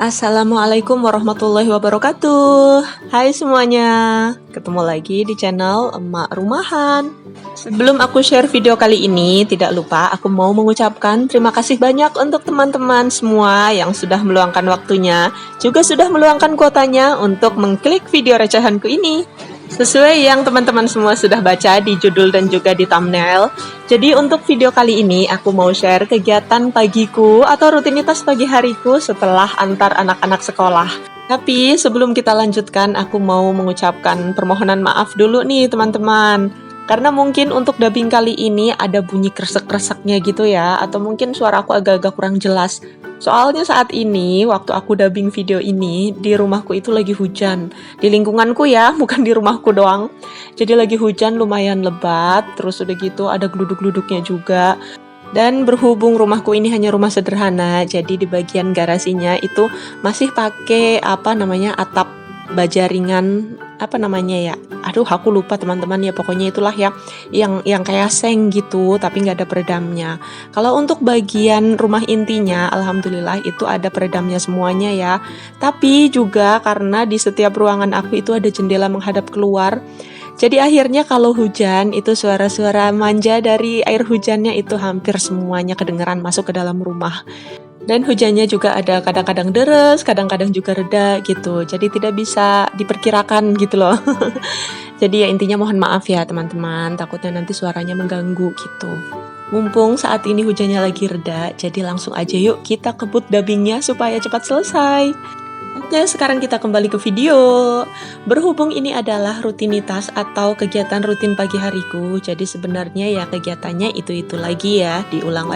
Assalamualaikum warahmatullahi wabarakatuh. Hai semuanya, ketemu lagi di channel Emak Rumahan. Sebelum aku share video kali ini, tidak lupa aku mau mengucapkan terima kasih banyak untuk teman-teman semua yang sudah meluangkan waktunya, juga sudah meluangkan kuotanya untuk mengklik video recehanku ini. Sesuai yang teman-teman semua sudah baca di judul dan juga di thumbnail, jadi untuk video kali ini aku mau share kegiatan pagiku atau rutinitas pagi hariku setelah antar anak-anak sekolah. Tapi sebelum kita lanjutkan, aku mau mengucapkan permohonan maaf dulu nih teman-teman. Karena mungkin untuk dubbing kali ini ada bunyi kresek-kreseknya gitu ya, atau mungkin suara aku agak-agak kurang jelas. Soalnya saat ini, waktu aku dubbing video ini, di rumahku itu lagi hujan. Di lingkunganku ya, bukan di rumahku doang. Jadi lagi hujan lumayan lebat, terus udah gitu ada geluduk-geluduknya juga. Dan berhubung rumahku ini hanya rumah sederhana, jadi di bagian garasinya itu masih pakai atap baja ringan, ya. Aduh, aku lupa teman-teman ya, pokoknya itulah ya yang kayak seng gitu, tapi nggak ada peredamnya. Kalau untuk bagian rumah intinya, alhamdulillah itu ada peredamnya semuanya ya. Tapi juga karena di setiap ruangan aku itu ada jendela menghadap keluar. Jadi akhirnya kalau hujan itu suara-suara manja dari air hujannya itu hampir semuanya kedengeran masuk ke dalam rumah. Dan hujannya juga ada kadang-kadang deres, kadang-kadang juga reda gitu. Jadi tidak bisa diperkirakan gitu loh. Jadi ya intinya mohon maaf ya teman-teman, takutnya nanti suaranya mengganggu gitu. Mumpung saat ini hujannya lagi reda, jadi langsung aja yuk kita kebut dubbingnya supaya cepat selesai. Oke, sekarang kita kembali ke video. Berhubung ini adalah rutinitas atau kegiatan rutin pagi hariku, jadi sebenarnya ya kegiatannya itu-itu lagi ya, diulang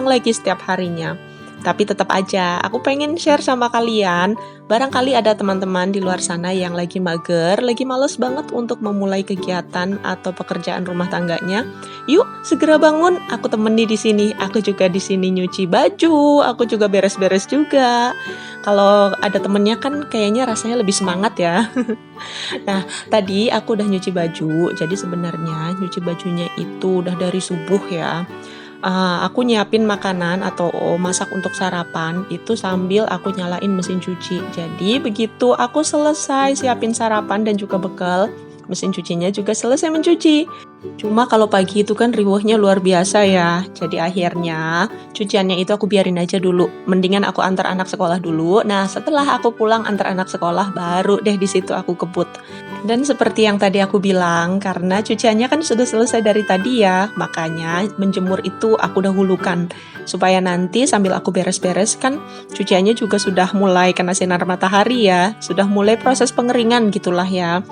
lagi setiap harinya. Tapi tetap aja, aku pengen share sama kalian, barangkali ada teman-teman di luar sana yang lagi mager, lagi males banget untuk memulai kegiatan atau pekerjaan rumah tangganya. Yuk, segera bangun, aku temani di sini. Aku juga di sini nyuci baju, aku juga beres-beres juga. Kalau ada temennya kan kayaknya rasanya lebih semangat ya. Nah, tadi aku udah nyuci baju, jadi sebenarnya nyuci bajunya itu udah dari subuh ya. Aku nyiapin makanan atau masak untuk sarapan itu sambil aku nyalain mesin cuci. Jadi begitu aku selesai siapin sarapan dan juga bekal, mesin cucinya juga selesai mencuci. Cuma kalau pagi itu kan riuhnya luar biasa ya. Jadi akhirnya cuciannya itu aku biarin aja dulu. Mendingan aku antar anak sekolah dulu. Nah, setelah aku pulang antar anak sekolah baru deh di situ aku kebut. Dan seperti yang tadi aku bilang, karena cuciannya kan sudah selesai dari tadi ya, makanya menjemur itu aku dahulukan. Supaya nanti sambil aku beres-beres kan cuciannya juga sudah mulai kena sinar matahari ya, sudah mulai proses pengeringan gitulah ya.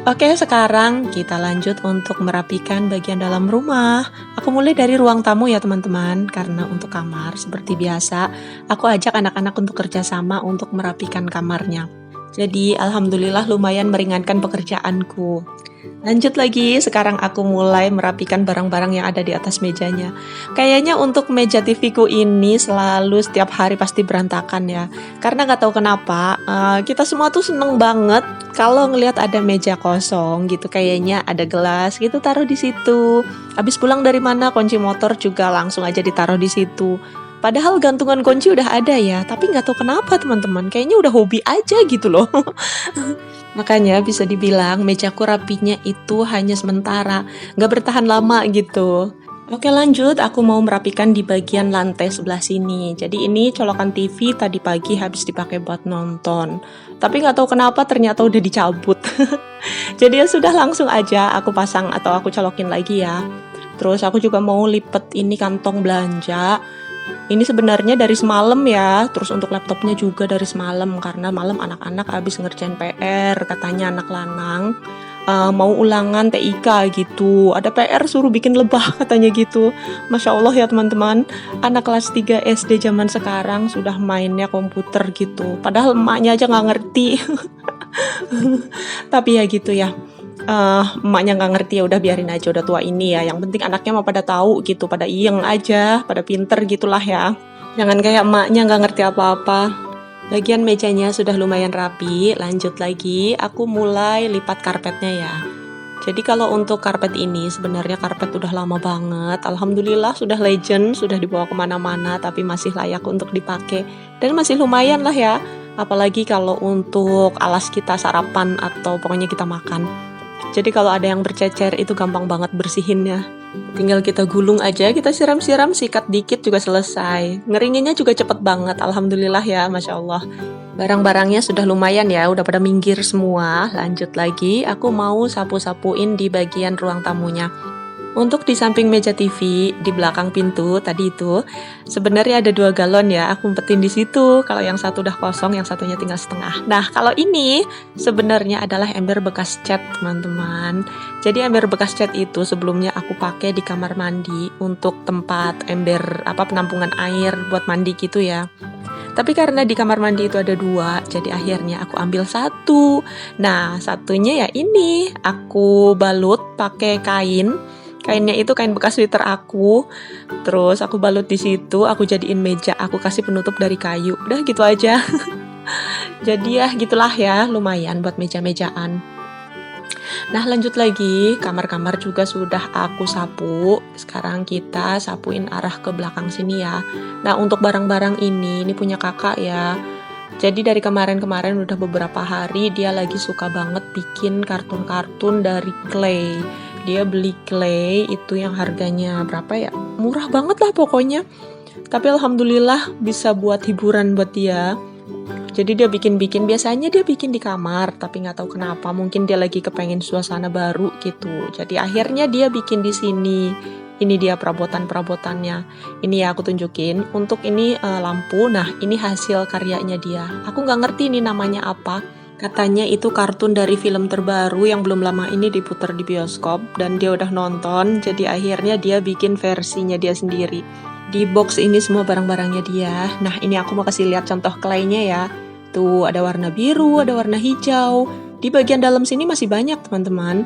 Oke, sekarang kita lanjut untuk merapikan bagian dalam rumah. Aku mulai dari ruang tamu ya teman-teman, karena untuk kamar seperti biasa, aku ajak anak-anak untuk kerjasama untuk merapikan kamarnya. Jadi alhamdulillah lumayan meringankan pekerjaanku. Lanjut lagi, sekarang aku mulai merapikan barang-barang yang ada di atas mejanya. Kayaknya untuk meja TV ku ini selalu setiap hari pasti berantakan ya. Karena nggak tahu kenapa, kita semua tuh seneng banget kalau ngelihat ada meja kosong gitu. Kayaknya ada gelas gitu taruh di situ. Habis pulang dari mana kunci motor juga langsung aja ditaruh di situ. Padahal gantungan kunci udah ada ya, tapi nggak tahu kenapa teman-teman, kayaknya udah hobi aja gitu loh. Makanya bisa dibilang mejaku rapinya itu hanya sementara, nggak bertahan lama gitu. Oke lanjut, aku mau merapikan di bagian lantai sebelah sini. Jadi ini colokan TV tadi pagi habis dipakai buat nonton. Tapi nggak tahu kenapa ternyata udah dicabut. Jadi ya sudah langsung aja aku pasang atau aku colokin lagi ya. Terus aku juga mau lipet ini kantong belanja. Ini sebenarnya dari semalam ya, terus untuk laptopnya juga dari semalam karena malam anak-anak habis ngerjain PR, katanya anak lanang mau ulangan TIK gitu, ada PR suruh bikin lebah katanya gitu. Masya Allah ya teman-teman, anak kelas 3 SD zaman sekarang sudah mainnya komputer gitu, padahal emaknya aja nggak ngerti. Tapi ya gitu ya. Emaknya nggak ngerti ya udah biarin aja, udah tua ini ya, yang penting anaknya mau pada tahu gitu, pada iyeng aja, pada pinter gitulah ya, jangan kayak emaknya nggak ngerti apa-apa. Bagian mejanya sudah lumayan rapi, lanjut lagi aku mulai lipat karpetnya ya. Jadi kalau untuk karpet ini sebenarnya karpet udah lama banget. Alhamdulillah sudah legend, sudah dibawa kemana-mana tapi masih layak untuk dipakai. Dan masih lumayan lah ya. Apalagi kalau untuk alas kita sarapan atau pokoknya kita makan. Jadi kalau ada yang bercecer itu gampang banget bersihinnya. Tinggal kita gulung aja, kita siram-siram, sikat dikit juga selesai. Ngeringinnya juga cepet banget, alhamdulillah ya, Masya Allah. Barang-barangnya sudah lumayan ya, udah pada minggir semua. Lanjut lagi, aku mau sapu-sapuin di bagian ruang tamunya. Untuk di samping meja TV, di belakang pintu tadi itu, sebenarnya ada 2 galon ya, aku umpetin di situ. Kalau yang satu udah kosong, yang satunya tinggal setengah. Nah, kalau ini sebenarnya adalah ember bekas cat, teman-teman. Jadi ember bekas cat itu sebelumnya aku pakai di kamar mandi untuk tempat ember penampungan air buat mandi gitu ya. Tapi karena di kamar mandi itu ada 2, jadi akhirnya aku ambil 1. Nah, satunya ya ini, aku balut pakai kain. Kainnya itu kain bekas sweater aku. Terus aku balut di situ, aku jadiin meja, aku kasih penutup dari kayu. Udah gitu aja. Jadi ya gitulah ya, lumayan buat meja-mejaan. Nah, lanjut lagi, kamar-kamar juga sudah aku sapu. Sekarang kita sapuin arah ke belakang sini ya. Nah, untuk barang-barang ini punya kakak ya. Jadi dari kemarin-kemarin udah beberapa hari dia lagi suka banget bikin kartun-kartun dari clay. Dia beli clay itu yang harganya berapa ya? Murah banget lah pokoknya. Tapi alhamdulillah bisa buat hiburan buat dia. Jadi dia bikin-bikin, biasanya dia bikin di kamar, tapi nggak tahu kenapa, mungkin dia lagi kepengen suasana baru gitu. Jadi akhirnya dia bikin di sini. Ini dia perabotan-perabotannya. Ini ya aku tunjukin. Untuk ini lampu, nah ini hasil karyanya dia. Aku nggak ngerti ini namanya apa. Katanya itu kartun dari film terbaru yang belum lama ini diputar di bioskop dan dia udah nonton, jadi akhirnya dia bikin versinya dia sendiri. Di box ini semua barang-barangnya dia. Nah, ini aku mau kasih lihat contoh claynya ya. Tuh, ada warna biru, ada warna hijau. Di bagian dalam sini masih banyak, teman-teman.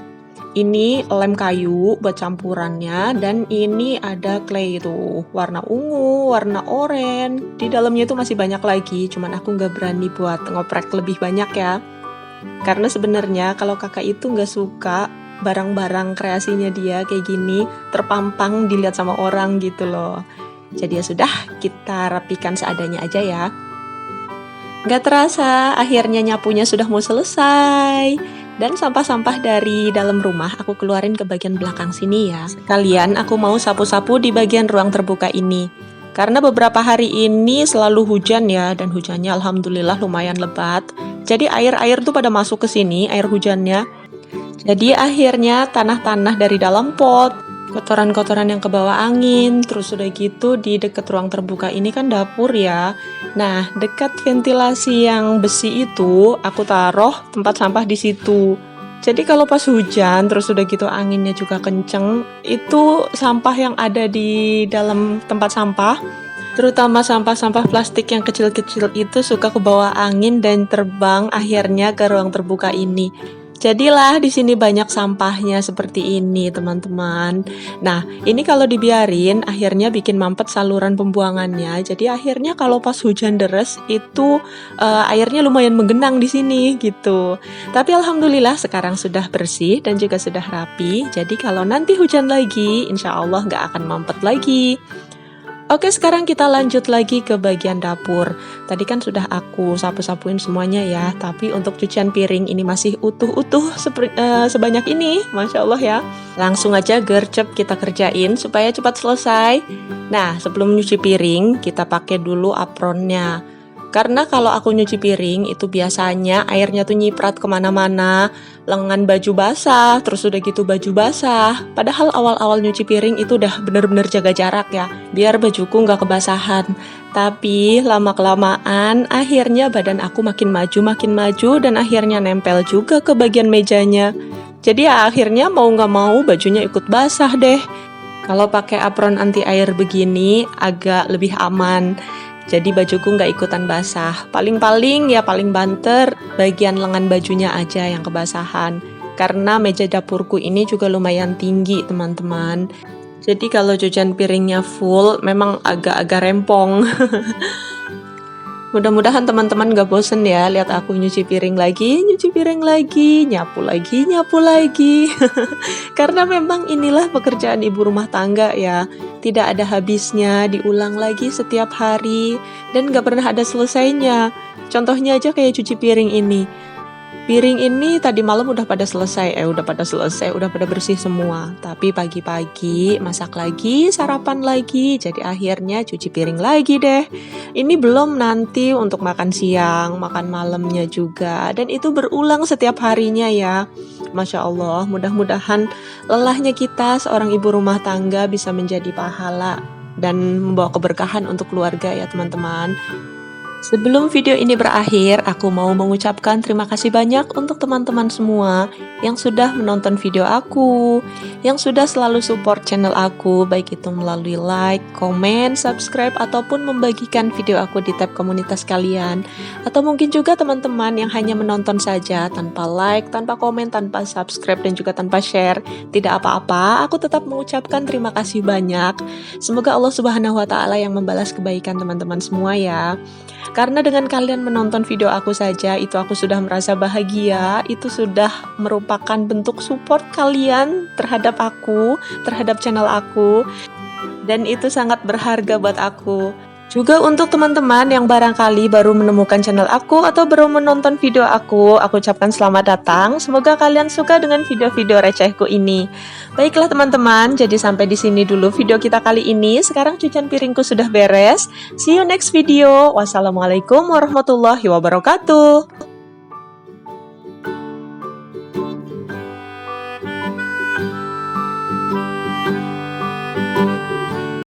Ini lem kayu buat campurannya dan ini ada clay itu warna ungu, warna oranye. Di dalamnya itu masih banyak lagi, cuman aku nggak berani buat ngoprek lebih banyak ya. Karena sebenarnya kalau kakak itu nggak suka barang-barang kreasinya dia kayak gini terpampang dilihat sama orang gitu loh. Jadi ya sudah, kita rapikan seadanya aja ya. Nggak terasa, akhirnya nyapunya sudah mau selesai. Dan sampah-sampah dari dalam rumah aku keluarin ke bagian belakang sini ya. Sekalian aku mau sapu-sapu di bagian ruang terbuka ini. Karena beberapa hari ini selalu hujan ya, dan hujannya alhamdulillah lumayan lebat. Jadi air-air tuh pada masuk ke sini, air hujannya. Jadi akhirnya tanah-tanah dari dalam pot, kotoran-kotoran yang kebawa angin, terus udah gitu di dekat ruang terbuka ini kan dapur ya. Nah, dekat ventilasi yang besi itu aku taruh tempat sampah di situ. Jadi kalau pas hujan terus udah gitu anginnya juga kenceng, itu sampah yang ada di dalam tempat sampah, terutama sampah-sampah plastik yang kecil-kecil itu suka kebawa angin dan terbang akhirnya ke ruang terbuka ini. Jadilah di sini banyak sampahnya seperti ini, teman-teman. Nah, ini kalau dibiarin akhirnya bikin mampet saluran pembuangannya. Jadi akhirnya kalau pas hujan deras itu airnya lumayan menggenang di sini gitu. Tapi alhamdulillah sekarang sudah bersih dan juga sudah rapi. Jadi kalau nanti hujan lagi, insya Allah nggak akan mampet lagi. Oke, sekarang kita lanjut lagi ke bagian dapur. Tadi kan sudah aku sapu-sapuin semuanya ya, tapi untuk cucian piring ini masih utuh-utuh sebanyak ini, Masya Allah ya. Langsung aja gercep kita kerjain supaya cepat selesai. Nah, sebelum nyuci piring, kita pakai dulu apronnya. Karena kalau aku nyuci piring itu biasanya airnya tuh nyiprat kemana-mana, lengan baju basah, terus udah gitu baju basah. Padahal awal-awal nyuci piring itu udah bener-bener jaga jarak ya, biar bajuku nggak kebasahan. Tapi lama-kelamaan akhirnya badan aku makin maju dan akhirnya nempel juga ke bagian mejanya. Jadi ya akhirnya mau nggak mau bajunya ikut basah deh. Kalau pakai apron anti air begini agak lebih aman. Jadi bajuku nggak ikutan basah. Paling-paling ya paling banter bagian lengan bajunya aja yang kebasahan. Karena meja dapurku ini juga lumayan tinggi teman-teman. Jadi kalau cucian piringnya full memang agak-agak rempong. Mudah-mudahan teman-teman gak bosen ya lihat aku nyuci piring lagi, nyapu lagi. Karena memang inilah pekerjaan ibu rumah tangga ya. Tidak ada habisnya, diulang lagi setiap hari, dan gak pernah ada selesainya. Contohnya aja kayak cuci piring ini. Piring ini tadi malam udah pada bersih semua. Tapi pagi-pagi masak lagi, sarapan lagi, jadi akhirnya cuci piring lagi deh. Ini belum nanti untuk makan siang, makan malamnya juga, dan itu berulang setiap harinya ya. Masya Allah, mudah-mudahan lelahnya kita seorang ibu rumah tangga bisa menjadi pahala dan membawa keberkahan untuk keluarga ya teman-teman. Sebelum video ini berakhir, aku mau mengucapkan terima kasih banyak untuk teman-teman semua yang sudah menonton video aku, yang sudah selalu support channel aku, baik itu melalui like, komen, subscribe, ataupun membagikan video aku di tab komunitas kalian. Atau mungkin juga teman-teman yang hanya menonton saja, tanpa like, tanpa komen, tanpa subscribe, dan juga tanpa share. Tidak apa-apa, aku tetap mengucapkan terima kasih banyak. Semoga Allah Subhanahu wa Ta'ala yang membalas kebaikan teman-teman semua ya. Karena dengan kalian menonton video aku saja, itu aku sudah merasa bahagia, itu sudah merupakan bentuk support kalian terhadap aku, terhadap channel aku, dan itu sangat berharga buat aku. Juga untuk teman-teman yang barangkali baru menemukan channel aku atau baru menonton video aku ucapkan selamat datang. Semoga kalian suka dengan video-video recehku ini. Baiklah teman-teman, jadi sampai di sini dulu video kita kali ini. Sekarang cucian piringku sudah beres. See you next video. Wassalamualaikum warahmatullahi wabarakatuh.